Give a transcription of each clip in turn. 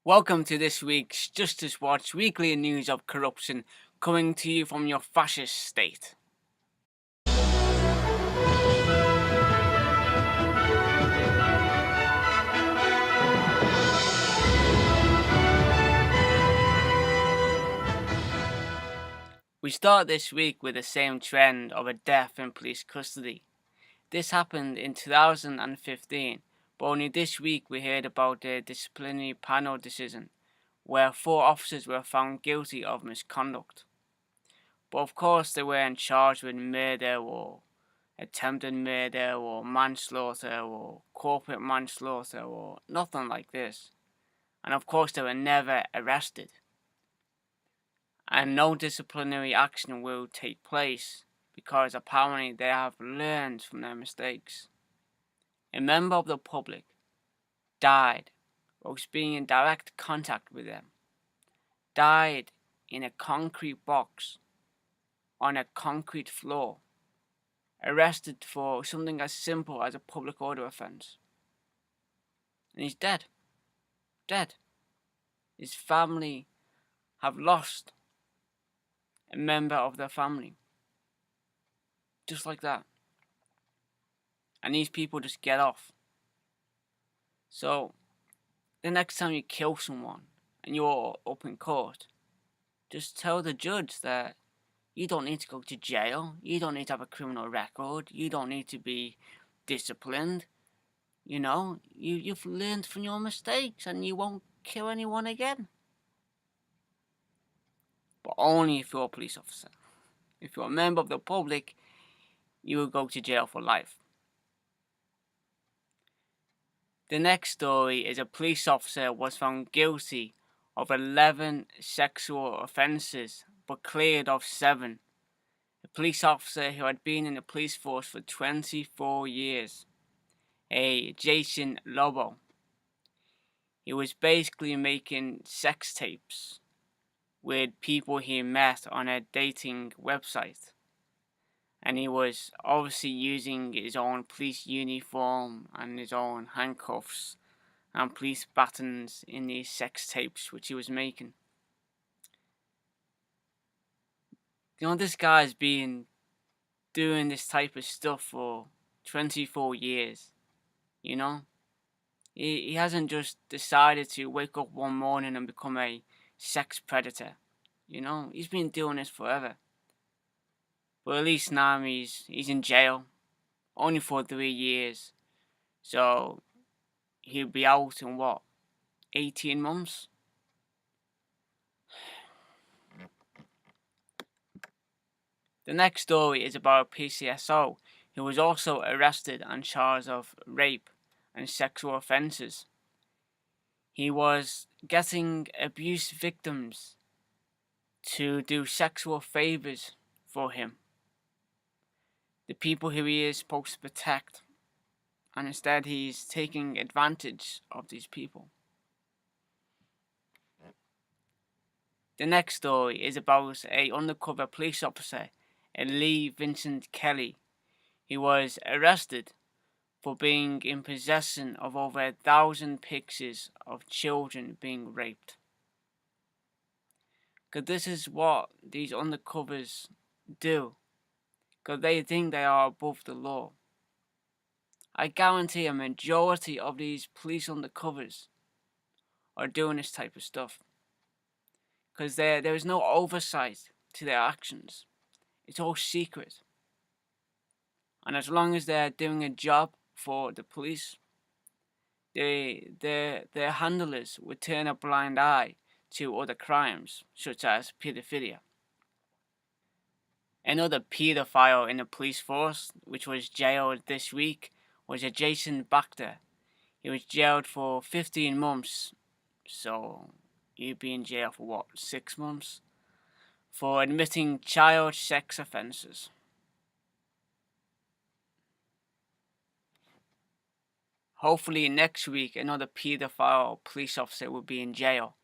Welcome to this week's Justice Watch weekly news of corruption, coming to you from your fascist state. We start this week with the same trend of a death in police custody. This happened in 2015, but only this week we heard about the disciplinary panel decision, where 4 officers were found guilty of misconduct. But of course they weren't charged with murder or attempted murder or manslaughter or corporate manslaughter or nothing like this. And of course they were never arrested. And no disciplinary action will take place because apparently they have learned from their mistakes. A member of the public died whilst being in direct contact with them. Died in a concrete box on a concrete floor. Arrested for something as simple as a public order offence. And he's dead. Dead. His family have lost a member of their family. Just like that. And these people just get off. So, the next time you kill someone and you're up in court, just tell the judge that you don't need to go to jail, you don't need to have a criminal record, you don't need to be disciplined. You know, you've learned from your mistakes and you won't kill anyone again. But only if you're a police officer. If you're a member of the public, you will go to jail for life. The next story is a police officer was found guilty of 11 sexual offences but cleared of 7. A police officer who had been in the police force for 24 years. A Jason Lobo. He was basically making sex tapes with people he met on a dating website. And he was obviously using his own police uniform and his own handcuffs and police batons in these sex tapes which he was making. You know, this guy's been doing this type of stuff for 24 years, you know? He hasn't just decided to wake up one morning and become a sex predator, you know? He's been doing this forever. But at least now he's in jail, only for 3 years. So he'll be out in what, 18 months? The next story is about a PCSO who was also arrested on charges of rape and sexual offences. He was getting abuse victims to do sexual favours for him. The people who he is supposed to protect. And instead he's taking advantage of these people. The next story is about an undercover police officer, Lee Vincent Kelly. He was arrested for being in possession of over 1,000 pictures of children being raped. Because this is what these undercovers do. Because they think they are above the law. I guarantee a majority of these police undercovers are doing this type of stuff. Because there is no oversight to their actions. It's all secret. And as long as they're doing a job for the police, their handlers would turn a blind eye to other crimes, such as pedophilia. Another pedophile in the police force, which was jailed this week, was a Jason Bacter. He was jailed for 15 months, so he'd be in jail for what, 6 months? For admitting child sex offences. Hopefully next week another paedophile police officer will be in jail.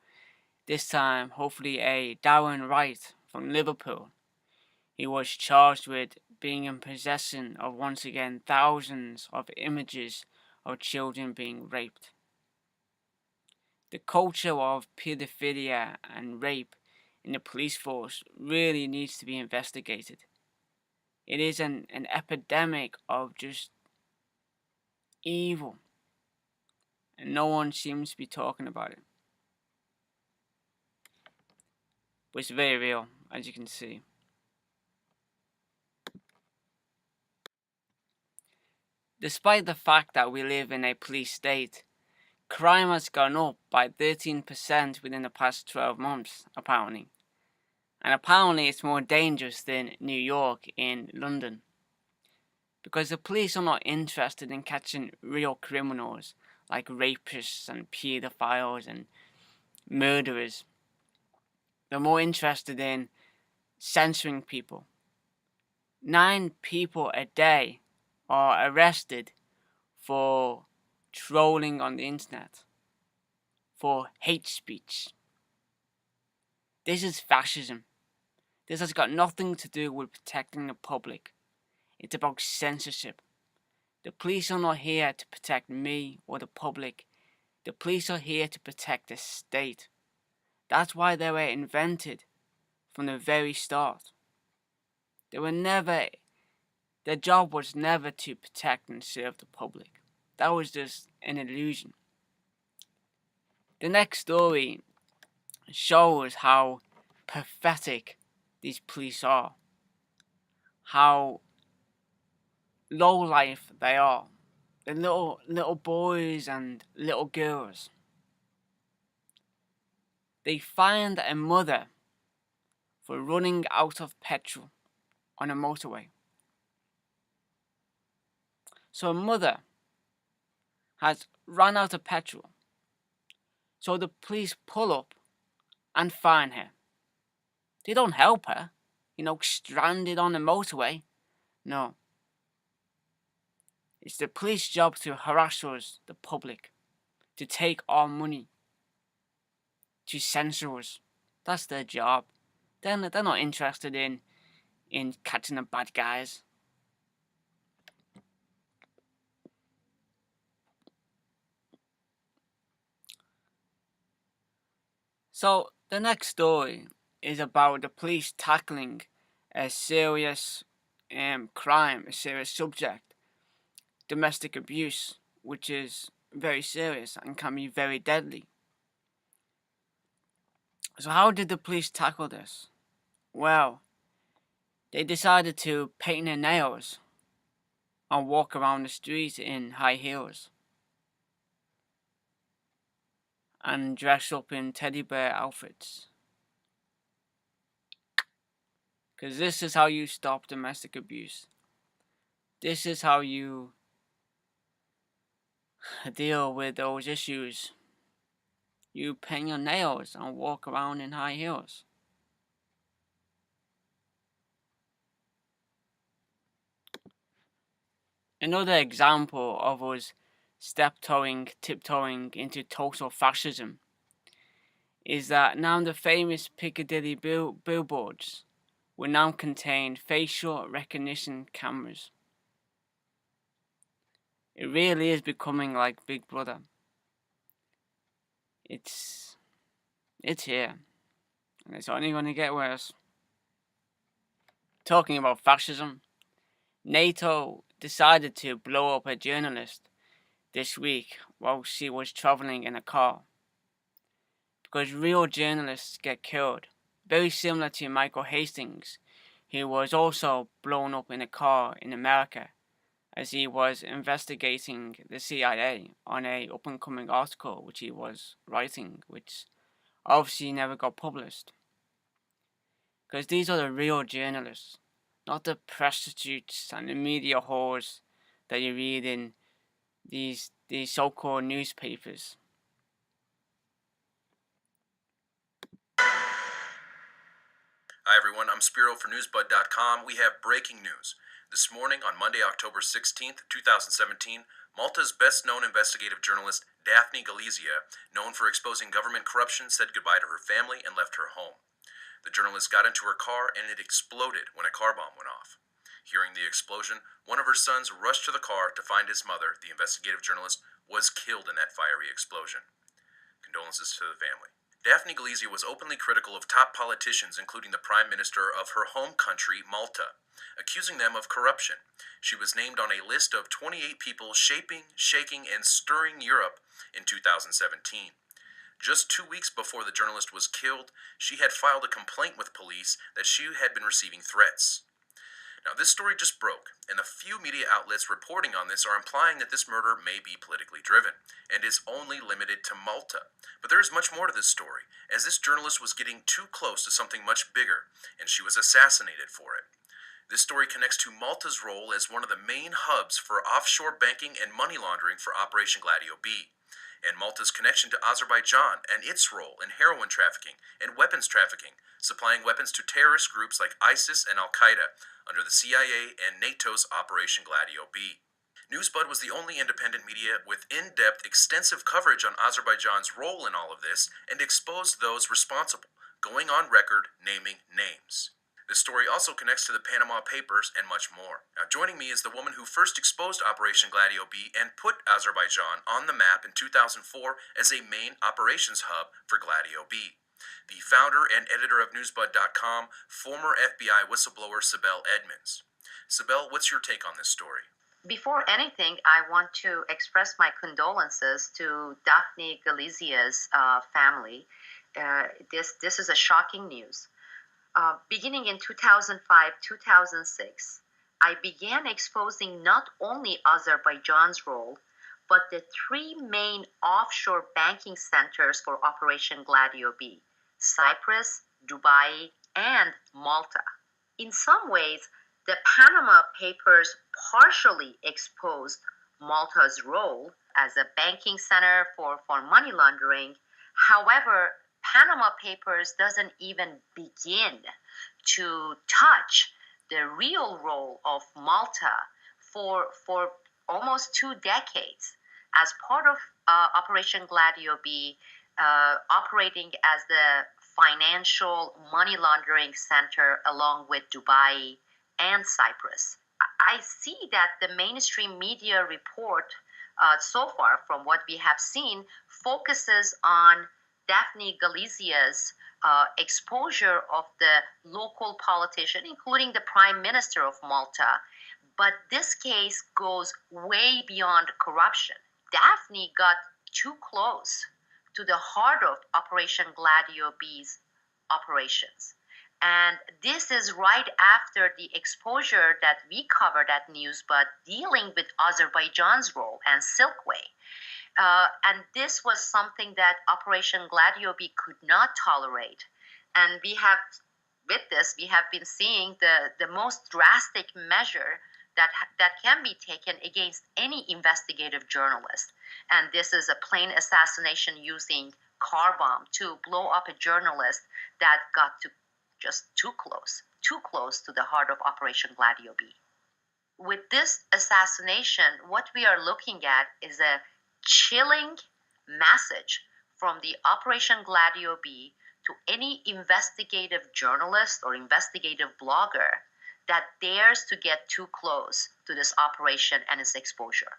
This time, hopefully a Darren Wright from Liverpool. He was charged with being in possession of, once again, thousands of images of children being raped. The culture of pedophilia and rape in the police force really needs to be investigated. It is an epidemic of just evil, and no one seems to be talking about it. But it's very real, as you can see. Despite the fact that we live in a police state, crime has gone up by 13% within the past 12 months, apparently. And apparently it's more dangerous than New York and London. Because the police are not interested in catching real criminals like rapists and pedophiles and murderers. They're more interested in censoring people. 9 people a day are arrested for trolling on the internet, for hate speech. This is fascism. This has got nothing to do with protecting the public. It's about censorship. The police are not here to protect me or the public. The police are here to protect the state. That's why they were invented from the very start. Their job was never to protect and serve the public. That was just an illusion. The next story shows how pathetic these police are. How low life they are. The little boys and little girls. They find a mother for running out of petrol on a motorway. So a mother has run out of petrol. So the police pull up and find her. They don't help her, stranded on the motorway. No. It's the police job to harass us, the public, to take our money, to censor us. That's their job. They're not interested in catching the bad guys. So the next story is about the police tackling a serious crime, a serious subject, domestic abuse, which is very serious and can be very deadly. So how did the police tackle this? Well, they decided to paint their nails and walk around the street in high heels and dress up in teddy bear outfits. Because this is how you stop domestic abuse. This is how you deal with those issues. You paint your nails and walk around in high heels. Another example of us tiptoeing into total fascism is that now the famous Piccadilly billboards will now contain facial recognition cameras. It really is becoming like Big Brother. It's here, and it's only going to get worse. Talking about fascism, NATO decided to blow up a journalist this week while she was traveling in a car. Because real journalists get killed, very similar to Michael Hastings, who was also blown up in a car in America as he was investigating the CIA on a up-and-coming article which he was writing, which obviously never got published. Because these are the real journalists, not the prostitutes and the media whores that you read in these so-called newspapers. Hi everyone, I'm Spiro for newsbud.com. We have breaking news. This morning on Monday, October 16th, 2017, Malta's best-known investigative journalist, Daphne Galizia, known for exposing government corruption, said goodbye to her family and left her home. The journalist got into her car and it exploded when a car bomb went off. Hearing the explosion, one of her sons rushed to the car to find his mother, the investigative journalist, was killed in that fiery explosion. condolences to the family. Daphne Galizia was openly critical of top politicians, including the Prime Minister of her home country, Malta, accusing them of corruption. She was named on a list of 28 people shaping, shaking, and stirring Europe in 2017. Just 2 weeks before the journalist was killed, she had filed a complaint with police that she had been receiving threats. Now, this story just broke, and the few media outlets reporting on this are implying that this murder may be politically driven, and is only limited to Malta. But there is much more to this story, as this journalist was getting too close to something much bigger, and she was assassinated for it. This story connects to Malta's role as one of the main hubs for offshore banking and money laundering for Operation Gladio B, and Malta's connection to Azerbaijan and its role in heroin trafficking and weapons trafficking, supplying weapons to terrorist groups like ISIS and Al-Qaeda under the CIA and NATO's Operation Gladio B. Newsbud was the only independent media with in-depth, extensive coverage on Azerbaijan's role in all of this and exposed those responsible, going on record naming names. This story also connects to the Panama Papers and much more. Now, joining me is the woman who first exposed Operation Gladio B and put Azerbaijan on the map in 2004 as a main operations hub for Gladio B. The founder and editor of Newsbud.com, former FBI whistleblower Sibel Edmonds. Sibel, what's your take on this story? Before anything, I want to express my condolences to Daphne Galizia's family. This is a shocking news. Beginning in 2005-2006, I began exposing not only Azerbaijan's role, but the three main offshore banking centers for Operation Gladio B: Cyprus, Dubai, and Malta. In some ways, the Panama Papers partially exposed Malta's role as a banking center for money laundering. However, Panama Papers doesn't even begin to touch the real role of Malta for almost 2 decades as part of Operation Gladio B, operating as the financial money laundering center along with Dubai and Cyprus. I see that the mainstream media report so far, from what we have seen, focuses on Daphne Galizia's exposure of the local politician, including the Prime Minister of Malta. But this case goes way beyond corruption. Daphne got too close to the heart of Operation Gladio B's operations. And this is right after the exposure that we covered at Newsbud dealing with Azerbaijan's role and Silkway. And this was something that Operation Gladio B could not tolerate. And we have been seeing the most drastic measure that can be taken against any investigative journalist. And this is a plain assassination using car bomb to blow up a journalist that got to just too close to the heart of Operation Gladio B. With this assassination, what we are looking at is a chilling message from the Operation Gladio B to any investigative journalist or investigative blogger that dares to get too close to this operation and its exposure.